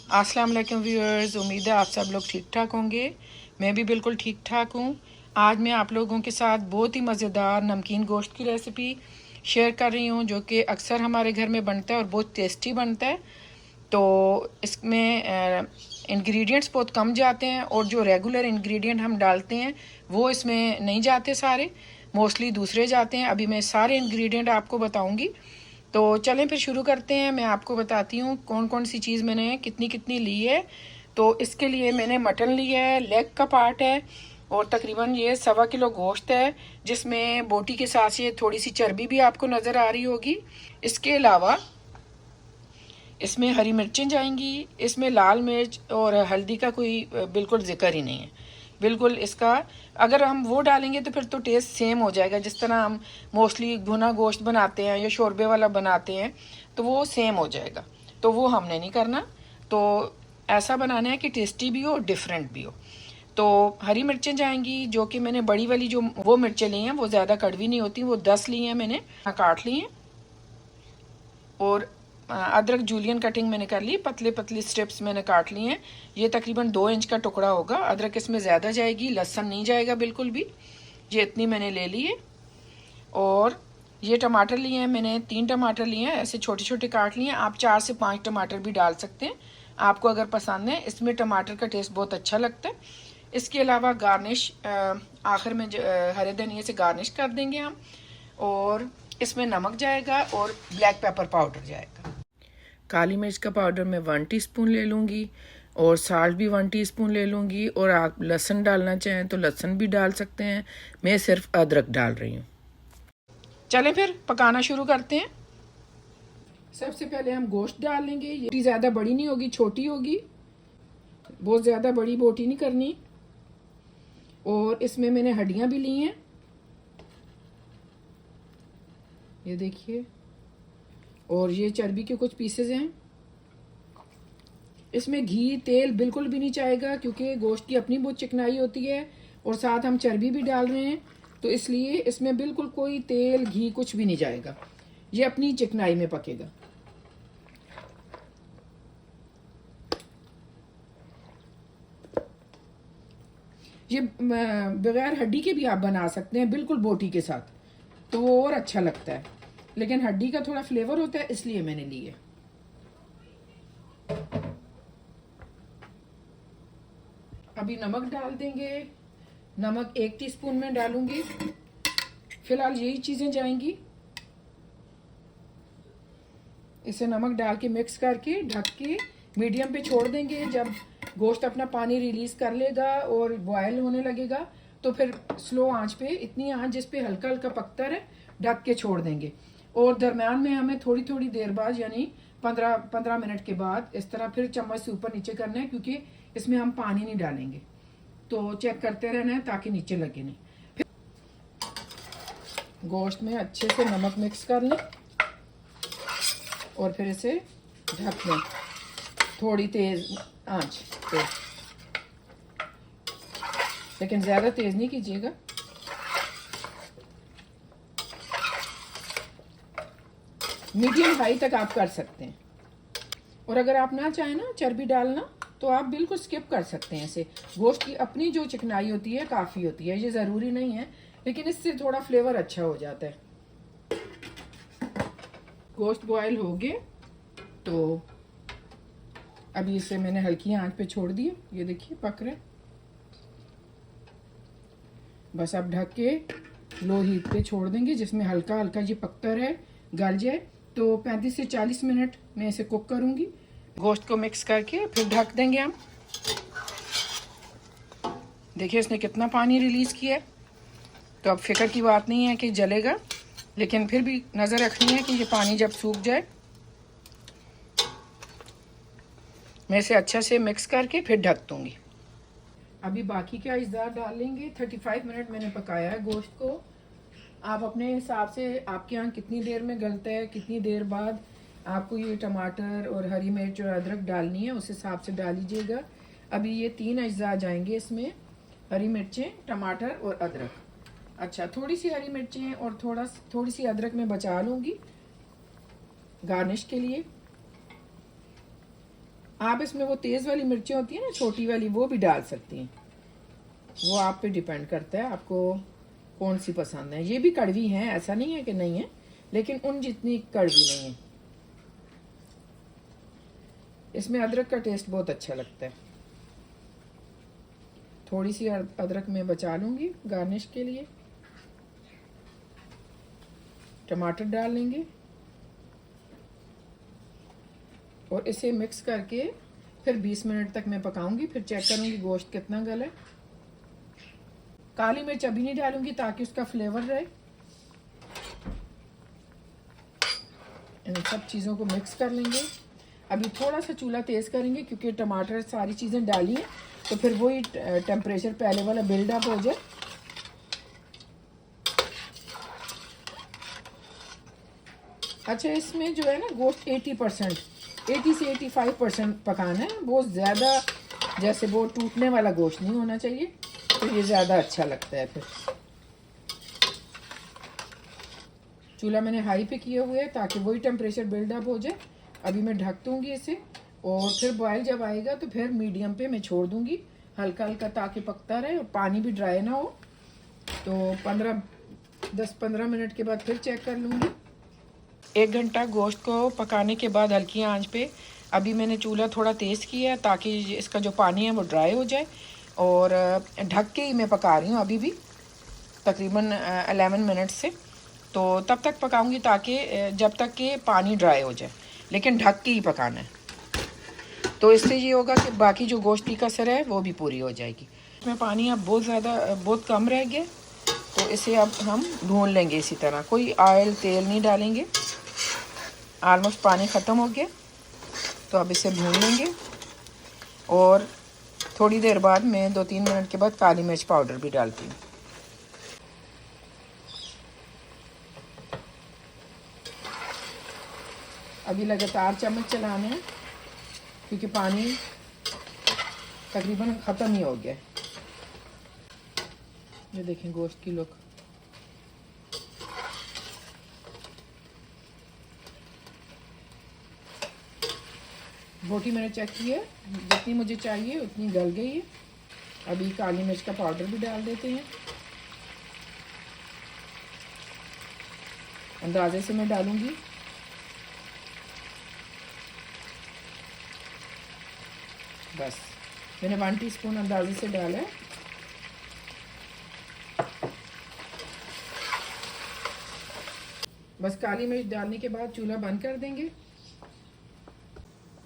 अस्सलाम वालेकुम व्यूअर्स, उम्मीद है आप सब लोग ठीक ठाक होंगे। मैं भी बिल्कुल ठीक ठाक हूँ। आज मैं आप लोगों के साथ बहुत ही मज़ेदार नमकीन गोश्त की रेसिपी शेयर कर रही हूँ, जो कि अक्सर हमारे घर में बनता है और बहुत टेस्टी बनता है। तो इसमें इंग्रेडिएंट्स बहुत कम जाते हैं और जो रेगुलर इंग्रेडिएंट हम डालते हैं वो इसमें नहीं जाते, सारे मोस्टली दूसरे जाते हैं। अभी मैं सारे इंग्रेडिएंट आपको बताऊंगी। तो चलें फिर शुरू करते हैं। मैं आपको बताती हूँ कौन कौन सी चीज़ मैंने कितनी कितनी ली है। तो इसके लिए मैंने मटन लिया है, लेग का पार्ट है, और तकरीबन ये 1.25 किलो गोश्त है, जिसमें बोटी के साथ ये थोड़ी सी चर्बी भी आपको नज़र आ रही होगी। इसके अलावा इसमें हरी मिर्चें जाएंगी, इसमें लाल मिर्च और हल्दी का कोई बिल्कुल ज़िक्र ही नहीं है। बिल्कुल इसका अगर हम वो डालेंगे तो फिर तो टेस्ट सेम हो जाएगा, जिस तरह हम मोस्टली भुना गोश्त बनाते हैं या शोरबे वाला बनाते हैं तो वो सेम हो जाएगा। तो वो हमने नहीं करना। तो ऐसा बनाना है कि टेस्टी भी हो और डिफरेंट भी हो। तो हरी मिर्चें जाएंगी, जो कि मैंने बड़ी वाली जो वो मिर्चें ली हैं वो ज़्यादा कड़वी नहीं होती, वो 10 ली हैं मैंने, काट ली हैं। और अदरक जूलियन कटिंग मैंने कर ली, पतले पतले स्ट्रिप्स मैंने काट लिए हैं। ये तकरीबन 2 इंच का टुकड़ा होगा। अदरक इसमें ज़्यादा जाएगी, लहसुन नहीं जाएगा बिल्कुल भी। ये इतनी मैंने ले ली है। और ये टमाटर लिए हैं मैंने, 3 टमाटर लिए हैं, ऐसे छोटे छोटे काट लिए हैं। आप 4 से 5 टमाटर भी डाल सकते हैं, आपको अगर पसंद है। इसमें टमाटर का टेस्ट बहुत अच्छा लगता है। इसके अलावा गार्निश आखिर में हरे धनिए से गार्निश कर देंगे हम। और इसमें नमक जाएगा और ब्लैक पेपर पाउडर जाएगा। काली मिर्च का पाउडर मैं 1 टीस्पून ले लूँगी, और साल्ट भी 1 टीस्पून ले लूँगी। और आप लहसुन डालना चाहें तो लहसुन भी डाल सकते हैं, मैं सिर्फ अदरक डाल रही हूँ। चलें फिर पकाना शुरू करते हैं। सबसे पहले हम गोश्त डाल लेंगे। ये बोटी ज़्यादा बड़ी नहीं होगी, छोटी होगी, बहुत ज़्यादा बड़ी बोटी नहीं करनी। और इसमें मैंने हड्डियाँ भी ली हैं, ये देखिए। और ये चर्बी के कुछ पीसेज हैं। इसमें घी तेल बिल्कुल भी नहीं चाहेगा, क्योंकि गोश्त की अपनी बहुत चिकनाई होती है और साथ हम चर्बी भी डाल रहे हैं, तो इसलिए इसमें बिल्कुल कोई तेल घी कुछ भी नहीं जाएगा। ये अपनी चिकनाई में पकेगा। ये बगैर हड्डी के भी आप बना सकते हैं, बिल्कुल बोटी के साथ, तो वो और अच्छा लगता है। लेकिन हड्डी का थोड़ा फ्लेवर होता है, इसलिए मैंने ली है। अभी नमक डाल देंगे। नमक 1 टीस्पून में डालूंगी। फिलहाल यही चीज़ें जाएंगी। इसे नमक डाल के मिक्स करके ढक के मीडियम पे छोड़ देंगे। जब गोश्त अपना पानी रिलीज कर लेगा और बॉयल होने लगेगा तो फिर स्लो आंच पे, इतनी आंच जिस पे हल्का हल्का पकता रहे, ढक के छोड़ देंगे। और दरम्यान में हमें थोड़ी थोड़ी देर बाद, यानी 15 मिनट के बाद इस तरह फिर चम्मच से ऊपर नीचे करना है, क्योंकि इसमें हम पानी नहीं डालेंगे। तो चेक करते रहना है ताकि नीचे लगे नहीं। फिर गोश्त में अच्छे से नमक मिक्स कर लें और फिर इसे ढक लें थोड़ी तेज आंच पे, लेकिन ज़्यादा तेज़ नहीं कीजिएगा। मीडियम हाई तक आप कर सकते हैं। और अगर आप ना चाहें ना चर्बी डालना, तो आप बिल्कुल स्किप कर सकते हैं। इसे गोश्त की अपनी जो चिकनाई होती है काफ़ी होती है, ये ज़रूरी नहीं है, लेकिन इससे थोड़ा फ्लेवर अच्छा हो जाता है। गोश्त बॉयल हो गए तो अभी इसे मैंने हल्की आंच पे छोड़ दिए, ये देखिए पक रहे। बस अब ढक के लो हीट पे छोड़ देंगे, जिसमें हल्का हल्का ये पकता रहे, गल जाए। तो 35 से 40 मिनट मैं इसे कुक करूंगी। गोश्त को मिक्स करके फिर ढक देंगे हम। देखिए इसने कितना पानी रिलीज किया है। तो अब फिक्र की बात नहीं है कि जलेगा, लेकिन फिर भी नज़र रखनी है कि ये पानी जब सूख जाए। मैं इसे अच्छा से मिक्स करके फिर ढक दूंगी। अभी बाकी के अज्जा डालेंगे। 35 मिनट मैंने पकाया है गोश्त को। आप अपने हिसाब से, आपके यहाँ कितनी देर में गलता है, कितनी देर बाद आपको ये टमाटर और हरी मिर्च और अदरक डालनी है, उस हिसाब से डाल लीजिएगा। अभी ये 3 अज्जा जाएंगे इसमें, हरी मिर्चें, टमाटर और अदरक। अच्छा, थोड़ी सी हरी मिर्चें और थोड़ी सी अदरक मैं बचा लूँगी गार्निश के लिए। आप इसमें वो तेज़ वाली मिर्चें होती हैं ना, छोटी वाली, वो भी डाल सकती हैं। वो आप पे डिपेंड करता है आपको कौन सी पसंद है। ये भी कड़वी हैं, ऐसा नहीं है कि नहीं है, लेकिन उन जितनी कड़वी नहीं है। इसमें अदरक का टेस्ट बहुत अच्छा लगता है। थोड़ी सी अदरक मैं बचा लूँगी गार्निश के लिए। टमाटर डाल लेंगे और इसे मिक्स करके फिर 20 मिनट तक मैं पकाऊंगी। फिर चेक करूंगी गोश्त कितना गला है। काली मिर्च अभी नहीं डालूंगी ताकि उसका फ्लेवर रहे। इन सब चीज़ों को मिक्स कर लेंगे। अभी थोड़ा सा चूल्हा तेज़ करेंगे क्योंकि टमाटर सारी चीज़ें डाली हैं, तो फिर वही टेम्परेचर पहले वाला बिल्डअप हो जाए। अच्छा, इसमें जो है ना गोश्त 80 से 85% पकाना है। बहुत ज़्यादा जैसे वो टूटने वाला गोश्त नहीं होना चाहिए, तो ये ज़्यादा अच्छा लगता है। फिर चूल्हा मैंने हाई पे किए हुए है ताकि वही टेम्परेचर बिल्डअप हो जाए। अभी मैं ढक दूँगी इसे और फिर बॉयल जब आएगा तो फिर मीडियम पे मैं छोड़ दूँगी हल्का हल्का, ताकि पकता रहे और पानी भी ड्राई ना हो। तो 10-15 मिनट के बाद फिर चेक कर लूँगी। 1 घंटा गोश्त को पकाने के बाद हल्की आंच पे अभी मैंने चूल्हा थोड़ा तेज़ किया है ताकि इसका जो पानी है वो ड्राई हो जाए। और ढक के ही मैं पका रही हूँ अभी भी तकरीबन 11 मिनट से। तो तब तक पकाऊंगी ताकि जब तक कि पानी ड्राई हो जाए, लेकिन ढक के ही पकाना है। तो इससे ये होगा कि बाकी जो गोश्त की कसर है वो भी पूरी हो जाएगी। इसमें पानी अब बहुत कम रह गया, तो इसे अब हम भून लेंगे इसी तरह। कोई ऑयल तेल नहीं डालेंगे। ऑलमोस्ट पानी ख़त्म हो गया, तो अब इसे भून लेंगे। और थोड़ी देर बाद मैं 2-3 मिनट के बाद काली मिर्च पाउडर भी डालती हूँ। अभी लगातार चम्मच चलाना है क्योंकि पानी तकरीबन ख़त्म ही हो गया। ये देखें गोश्त की लुक। बोटी मैंने चेक की है, जितनी मुझे चाहिए उतनी गल गई है। अभी काली मिर्च का पाउडर भी डाल देते हैं। अंदाजे से मैं डालूंगी। बस मैंने 1 टीस्पून अंदाजे से डाला है। बस काली मिर्च डालने के बाद चूल्हा बंद कर देंगे।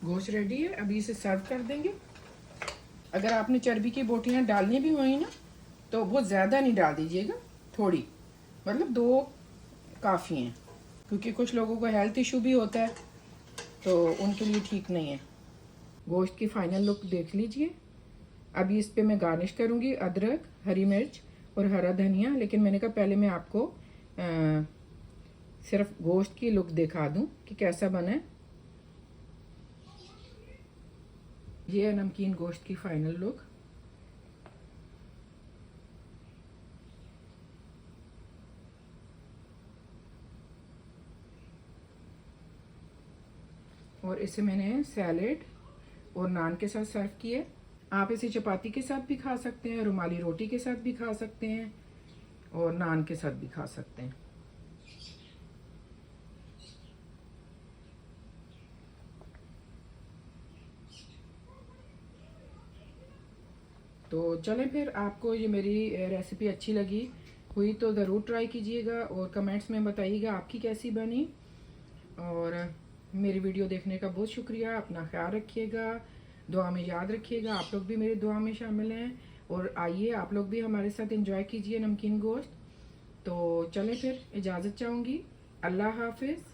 गोश्त रेडी है, अभी इसे सर्व कर देंगे। अगर आपने चर्बी की बोटियां डालनी भी हुई ना तो बहुत ज़्यादा नहीं डाल दीजिएगा, थोड़ी, मतलब 2 काफ़ी हैं, क्योंकि कुछ लोगों को हेल्थ इशू भी होता है तो उनके लिए ठीक नहीं है। गोश्त की फाइनल लुक देख लीजिए। अभी इस पे मैं गार्निश करूँगी अदरक, हरी मिर्च और हरा धनिया। लेकिन मैंने कहा पहले मैं आपको सिर्फ गोश्त की लुक दिखा दूँ कि कैसा बना है। ये है नमकीन गोश्त की फाइनल लुक। और इसे मैंने सैलेड और नान के साथ सर्व किया। आप इसे चपाती के साथ भी खा सकते हैं, रुमाली रोटी के साथ भी खा सकते हैं और नान के साथ भी खा सकते हैं। तो चलें फिर, आपको ये मेरी रेसिपी अच्छी लगी हुई तो ज़रूर ट्राई कीजिएगा और कमेंट्स में बताइएगा आपकी कैसी बनी। और मेरी वीडियो देखने का बहुत शुक्रिया। अपना ख्याल रखिएगा, दुआ में याद रखिएगा। आप लोग भी मेरी दुआ में शामिल हैं और आइए आप लोग भी हमारे साथ एंजॉय कीजिए नमकीन गोश्त। तो चलें फिर, इजाज़त चाहूँगी। अल्लाह हाफिज़।